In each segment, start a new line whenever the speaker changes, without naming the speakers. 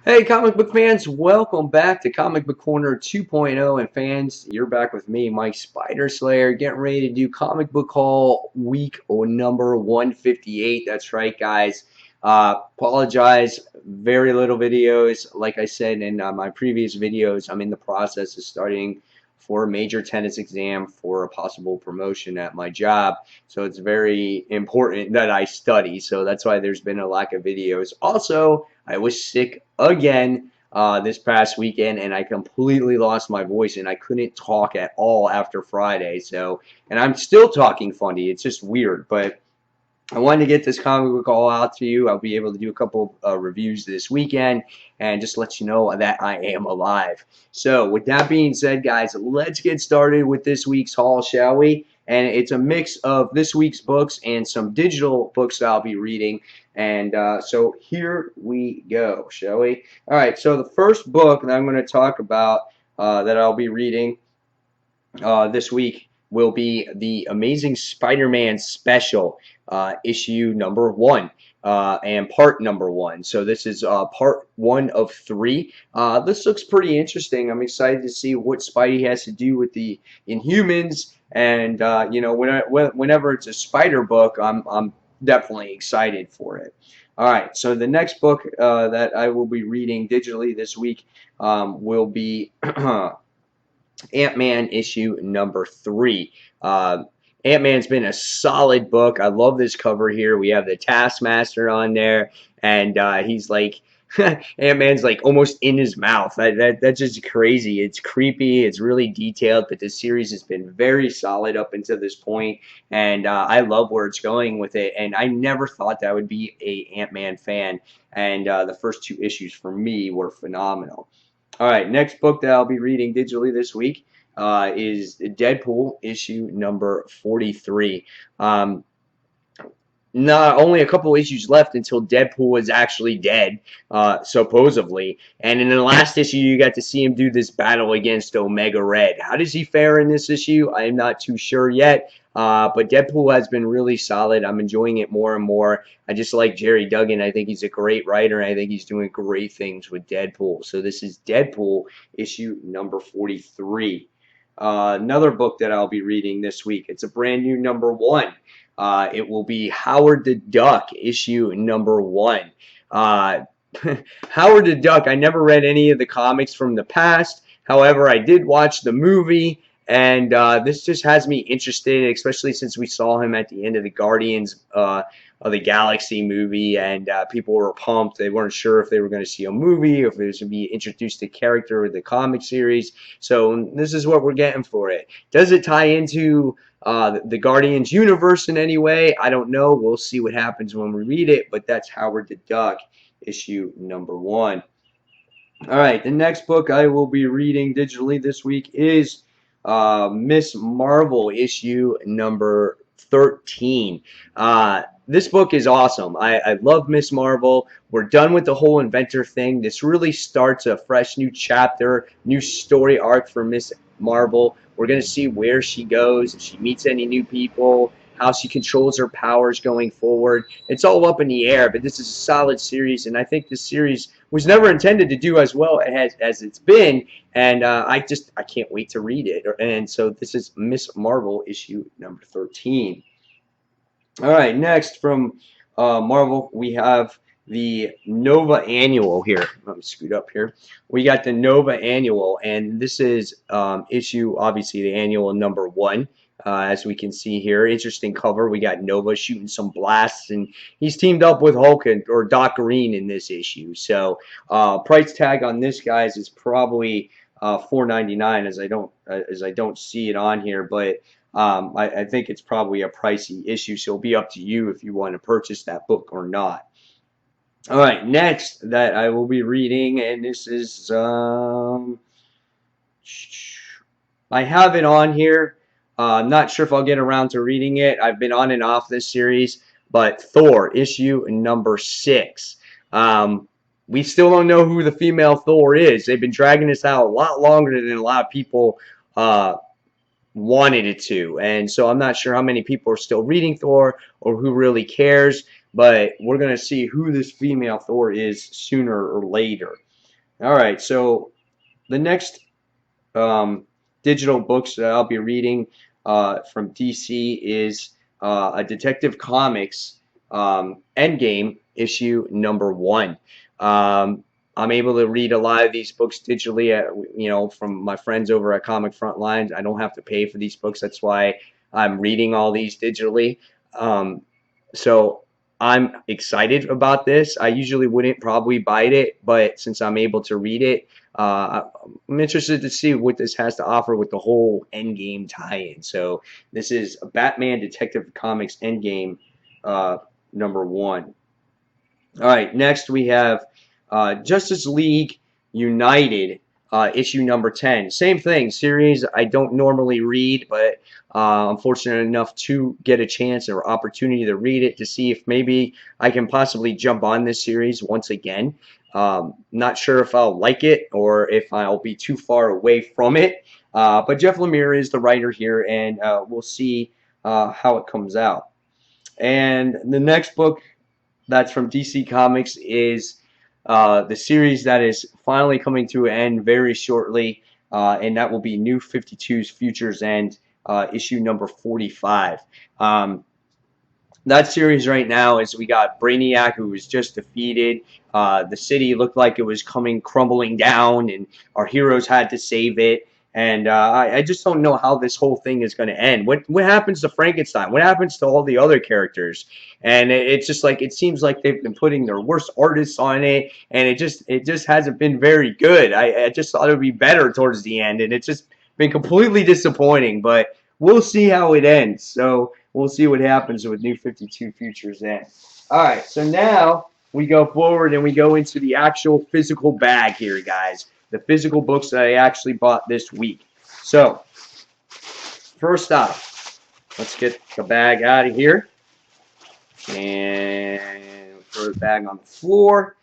Hey, comic book fans, welcome back to Comic Book Corner 2.0. And fans, you're back with me, Mike Spider Slayer, getting ready to do comic book haul week number 158. That's right, guys. Apologize, very little videos. Like I said in my previous videos, I'm in the process of studying for a major tennis exam for a possible promotion at my job. So it's very important that I study. So that's why there's been a lack of videos. Also, I was sick again this past weekend, and I completely lost my voice, and I couldn't talk at all after Friday. So, and I'm still talking funny. It's just weird, but I wanted to get this comic book all out to you. I'll be able to do a couple reviews this weekend and just let you know that I am alive. So, with that being said, guys, let's get started with this week's haul, shall we? And it's a mix of this week's books and some digital books that I'll be reading. And so here we go, shall we? All right, so the first book that I'm going to talk about that I'll be reading this week will be the Amazing Spider-Man special, issue number 1. And part number 1. So this is part 1 of 3. This looks pretty interesting. I'm excited to see what Spidey has to do with the Inhumans, and you know, whenever it's a Spider book, I'm definitely excited for it. All right, so the next book that I will be reading digitally this week will be Ant-Man issue number 3. Ant-Man's been a solid book. I love this cover here. We have the Taskmaster on there, and he's like, Ant-Man's like almost in his mouth. That's just crazy. It's creepy. It's really detailed, but the series has been very solid up until this point, and I love where it's going with it. And I never thought that I would be a Ant-Man fan, and the first 2 issues for me were phenomenal. All right, next book that I'll be reading digitally this week is Deadpool issue number 43. Um, Not only a couple issues left until Deadpool is actually dead, supposedly. And in the last issue, you got to see him do this battle against Omega Red. How does he fare in this issue? I'm not too sure yet. But Deadpool has been really solid. I'm enjoying it more and more. I just like Jerry Duggan. I think he's a great writer. And I think he's doing great things with Deadpool. So this is Deadpool issue number 43. Another book that I'll be reading this week. It's a brand new number 1. It will be Howard the Duck, issue number 1. Uh, Howard the Duck, I never read any of the comics from the past. However, I did watch the movie, and this just has me interested, especially since we saw him at the end of the Guardians of the Galaxy movie, and people were pumped. They weren't sure if they were going to see a movie or if it was going to be introduced to character of the comic series. So this is what we're getting for it. Does it tie into the Guardians universe in any way? I don't know. We'll see what happens when we read it, but that's Howard the Duck, issue number 1. All right, the next book I will be reading digitally this week is Miss Marvel, issue number 13. This book is awesome. I love Miss Marvel. We're done with the whole inventor thing. This really starts a fresh new chapter, new story arc for Miss Marvel. We're going to see where she goes, if she meets any new people, how she controls her powers going forward. It's all up in the air, but this is a solid series, and I think this series was never intended to do as well as it's been, and I can't wait to read it. And so this is Miss Marvel issue number 13. All right, next from Marvel, we have the Nova Annual here. Let me scoot up here. We got the Nova Annual, and this is issue, obviously, the annual number 1. As we can see here, interesting cover. We got Nova shooting some blasts, and he's teamed up with Hulk or Doc Green in this issue. So, price tag on this, guys, is probably $4.99, as I don't see it on here, but I think it's probably a pricey issue, so it'll be up to you if you want to purchase that book or not. All right, next that I will be reading, and this is I have it on here. I'm not sure if I'll get around to reading it. I've been on and off this series, but Thor issue number 6. We still don't know who the female Thor is. They've been dragging this out a lot longer than a lot of people wanted it to, and so I'm not sure how many people are still reading Thor or who really cares, but we're going to see who this female Thor is sooner or later. All right, so the next digital books that I'll be reading from DC is a Detective Comics Endgame issue number 1. Um, I'm able to read a lot of these books digitally, from my friends over at Comic Frontline. I don't have to pay for these books. That's why I'm reading all these digitally. Um, so I'm excited about this. I usually wouldn't probably buy it, but since I'm able to read it, I'm interested to see what this has to offer with the whole Endgame tie-in. So this is a Batman Detective Comics Endgame uh, number 1. All right, next we have Justice League United, issue number 10. Same thing, series I don't normally read, but I'm fortunate enough to get a chance or opportunity to read it to see if maybe I can possibly jump on this series once again. Not sure if I'll like it or if I'll be too far away from it, but Jeff Lemire is the writer here, and we'll see how it comes out. And the next book that's from DC Comics is the series that is finally coming to an end very shortly, and that will be New 52's Futures End, issue number 45. Um, that series right now is we got Brainiac, who was just defeated. The city looked like it was coming crumbling down, and our heroes had to save it. And I just don't know how this whole thing is going to end. What happens to Frankenstein? What happens to all the other characters? And it's just like it seems like they've been putting their worst artists on it, and it just hasn't been very good. I just thought it would be better towards the end, and it's just been completely disappointing. But we'll see how it ends. So we'll see what happens with New 52 Futures End. All right, so now we go forward and we go into the actual physical bag here, guys. The physical books that I actually bought this week. So, first off, let's get the bag out of here and throw the bag on the floor.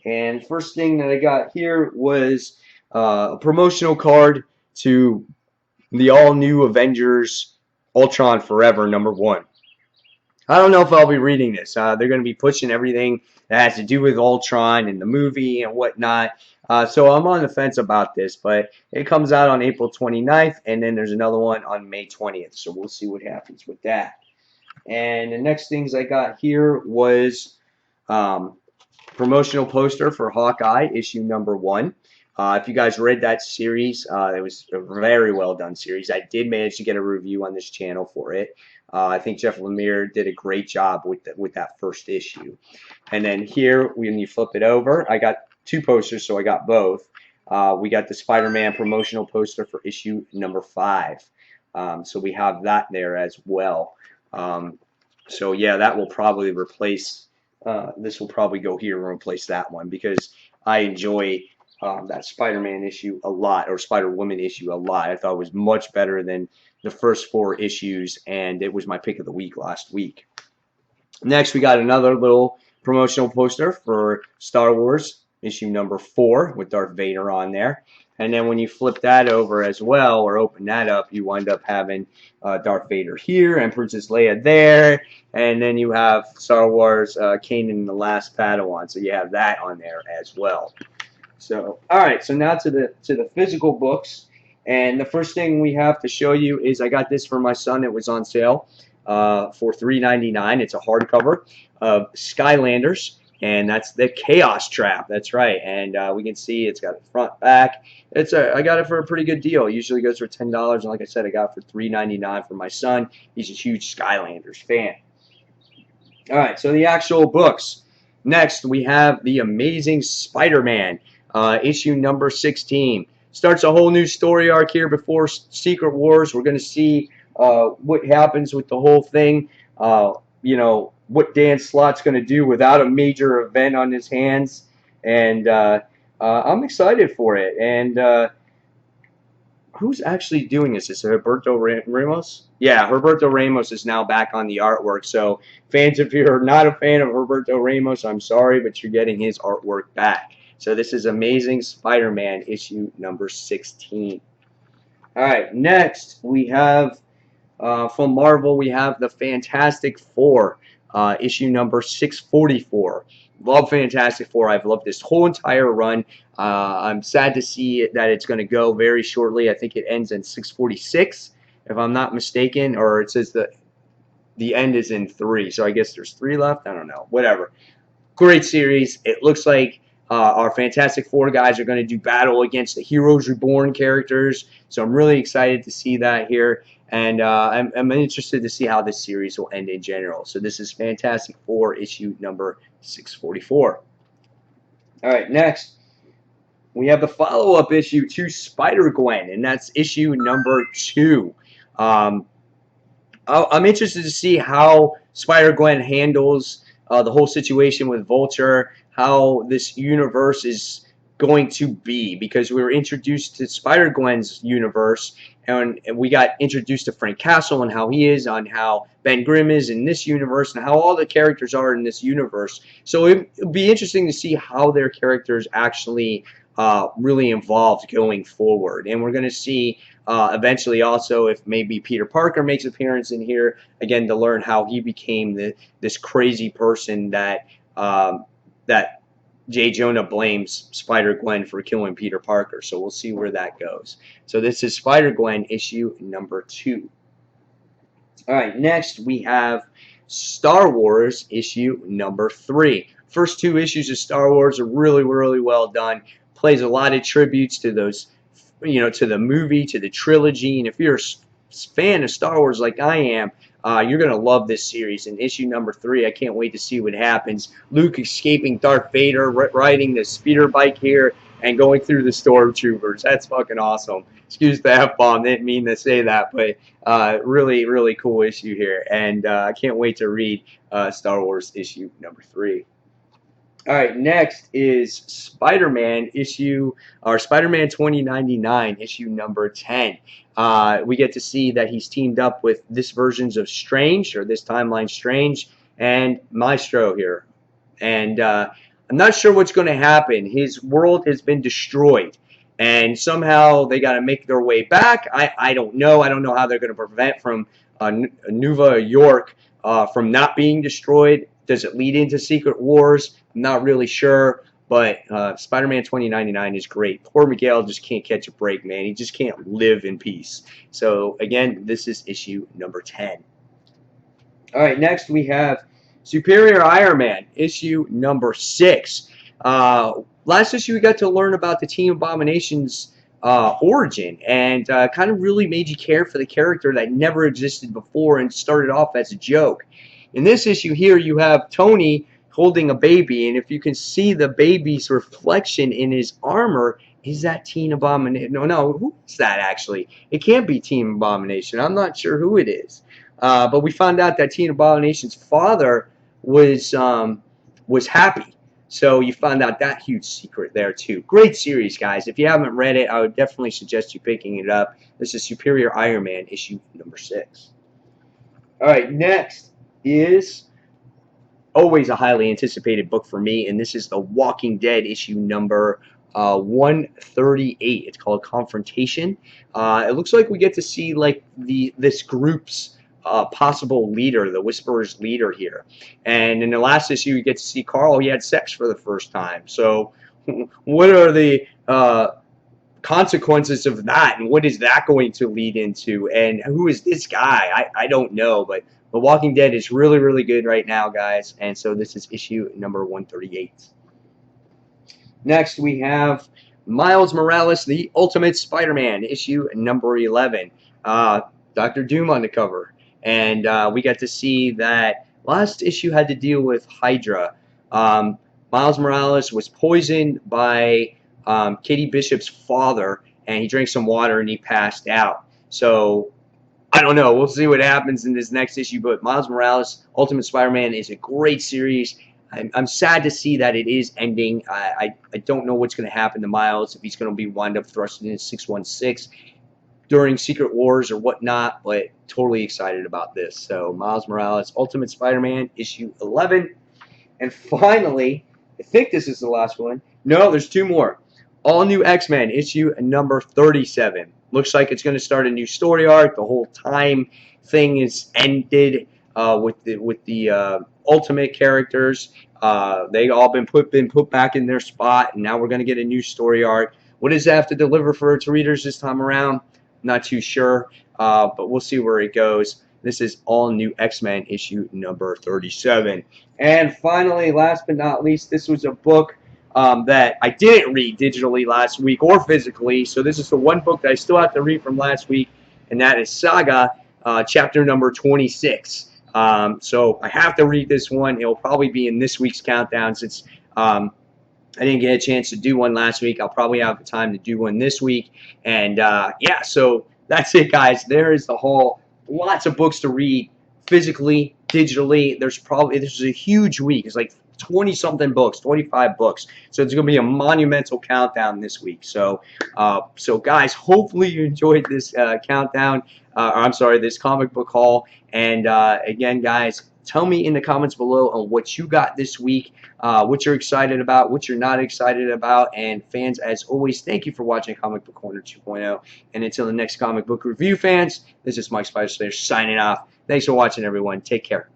And first thing that I got here was a promotional card to the all-new Avengers Ultron Forever #1. I don't know if I'll be reading this. They're going to be pushing everything that has to do with Ultron and the movie and whatnot. So I'm on the fence about this, but it comes out on April 29th, and then there's another one on May 20th. So we'll see what happens with that. And the next things I got here was um, promotional poster for Hawkeye, issue #1. If you guys read that series, it was a very well done series. I did manage to get a review on this channel for it. I think Jeff Lemire did a great job with that first issue. And then here, when you flip it over, I got 2 posters, so I got both. We got the Spider-Man promotional poster for issue #5. So we have that there as well. So yeah, that will probably replace. This will probably go here and replace that one because I enjoy that Spider-Man issue a lot, or Spider-Woman issue a lot. I thought it was much better than the first 4 issues, and it was my pick of the week last week. Next, we got another little promotional poster for Star Wars issue #4 with Darth Vader on there. And then when you flip that over as well, or open that up, you wind up having Darth Vader here and Princess Leia there. And then you have Star Wars Kanan and the Last Padawan. So you have that on there as well. So, all right. So now to the physical books. And the first thing we have to show you is I got this for my son. It was on sale for $3.99. It's a hardcover of Skylanders, and that's the Chaos Trap. That's right. And we can see it's got a front, back. I got it for a pretty good deal. It usually goes for $10, and like I said, I got it for $3.99 for my son. He's a huge Skylanders fan. All right, so the actual books. Next, we have The Amazing Spider-Man, issue #16. Starts a whole new story arc here before Secret Wars. We're going to see what happens with the whole thing. What Dan Slott's going to do without a major event on his hands. And I'm excited for it. And who's actually doing this? Is it Roberto Ramos? Yeah, Roberto Ramos is now back on the artwork. So, fans, if you're not a fan of Roberto Ramos, I'm sorry, but you're getting his artwork back. So, this is Amazing Spider-Man, issue #16. All right, next we have from Marvel, we have the Fantastic Four. issue number 644. Love Fantastic Four. I've loved this whole entire run. I'm sad to see that it's going to go very shortly. I think it ends in 646, if I'm not mistaken, or it says the end is in 3. So I guess there's 3 left. I don't know. Whatever. Great series. It looks like our Fantastic Four guys are going to do battle against the Heroes Reborn characters. So I'm really excited to see that here. And I'm interested to see how this series will end in general. So this is Fantastic Four issue number 644. All right, next we have the follow-up issue to Spider-Gwen, and that's issue number 2. I'm interested to see how Spider-Gwen handles the whole situation with Vulture, how this universe is going to be, because we were introduced to Spider-Gwen's universe, and we got introduced to Frank Castle and how he is, on how Ben Grimm is in this universe, and how all the characters are in this universe. So it'll be interesting to see how their characters actually really involved going forward. And we're going to see eventually also if maybe Peter Parker makes an appearance in here again to learn how he became this crazy person that that J. Jonah blames Spider-Gwen for killing Peter Parker. So we'll see where that goes. So this is Spider-Gwen issue number 2. All right, next we have Star Wars issue number 3. First 2 issues of Star Wars are really, really well done. Plays a lot of tributes to those, to the movie, to the trilogy. And if you're a fan of Star Wars like I am, you're going to love this series. In issue number 3, I can't wait to see what happens. Luke escaping Darth Vader, riding the speeder bike here, and going through the stormtroopers. That's fucking awesome. Excuse the F-bomb. Didn't mean to say that, but really, really cool issue here. And I can't wait to read Star Wars issue number 3. All right, next is Spider-Man 2099 issue number 10. We get to see that he's teamed up with this versions of Strange, or this timeline Strange, and Maestro here. And I'm not sure what's going to happen. His world has been destroyed, and somehow they got to make their way back. I don't know. I don't know how they're going to prevent from Nueva York from not being destroyed. Does it lead into Secret Wars? I'm not really sure, but Spider-Man 2099 is great. Poor Miguel just can't catch a break, man. He just can't live in peace. So, again, this is issue number 10. All right, next we have Superior Iron Man, issue number 6. Last issue we got to learn about the Team Abomination's origin, and kind of really made you care for the character that never existed before and started off as a joke. In this issue here, you have Tony holding a baby, and if you can see the baby's reflection in his armor, is that Teen Abomination? No, who is that actually? It can't be Teen Abomination. I'm not sure who it is. But we found out that Teen Abomination's father was happy. So you found out that huge secret there too. Great series, guys. If you haven't read it, I would definitely suggest you picking it up. This is Superior Iron Man, issue number 6. All right, next is always a highly anticipated book for me, and this is The Walking Dead issue number 138. It's called Confrontation. It looks like we get to see like this group's possible leader, the Whisperer's leader here. And in the last issue, you get to see Carl. He had sex for the first time. So what are the consequences of that, and what is that going to lead into? And who is this guy? I don't know, but The Walking Dead is really, really good right now, guys. And so this is issue number 138. Next, we have Miles Morales, The Ultimate Spider-Man, issue number 11. Dr. Doom on the cover. And we got to see that last issue had to deal with Hydra. Miles Morales was poisoned by Katie Bishop's father, and he drank some water and he passed out. So I don't know. We'll see what happens in this next issue. But Miles Morales, Ultimate Spider-Man, is a great series. I'm sad to see that it is ending. I don't know what's going to happen to Miles, if he's going to be wound up thrust into 616 during Secret Wars or whatnot. But totally excited about this. So Miles Morales, Ultimate Spider-Man, issue 11. And finally, I think this is the last one. No, there's 2 more. All New X-Men, issue number 37. Looks like it's going to start a new story arc. The whole time thing is ended. with the Ultimate characters. They all been put back in their spot, and now we're going to get a new story arc. What does it have to deliver for its readers this time around? Not too sure, but we'll see where it goes. This is all new X-Men issue number 37. And finally, last but not least, this was a book that I didn't read digitally last week or physically. So this is the one book that I still have to read from last week, and that is Saga, chapter number 26. So I have to read this one. It'll probably be in this week's countdown since I didn't get a chance to do one last week. I'll probably have the time to do one this week. And yeah, so that's it, guys. There is the whole lots of books to read physically, digitally. This is a huge week. It's like 20 something books, 25 books. So it's going to be a monumental countdown this week. So guys, hopefully you enjoyed this countdown. I'm sorry, this comic book haul. And again, guys, tell me in the comments below on what you got this week, what you're excited about, what you're not excited about. And fans, as always, thank you for watching Comic Book Corner 2.0. And until the next comic book review, fans, this is Mike Spider-Slayer signing off. Thanks for watching, everyone. Take care.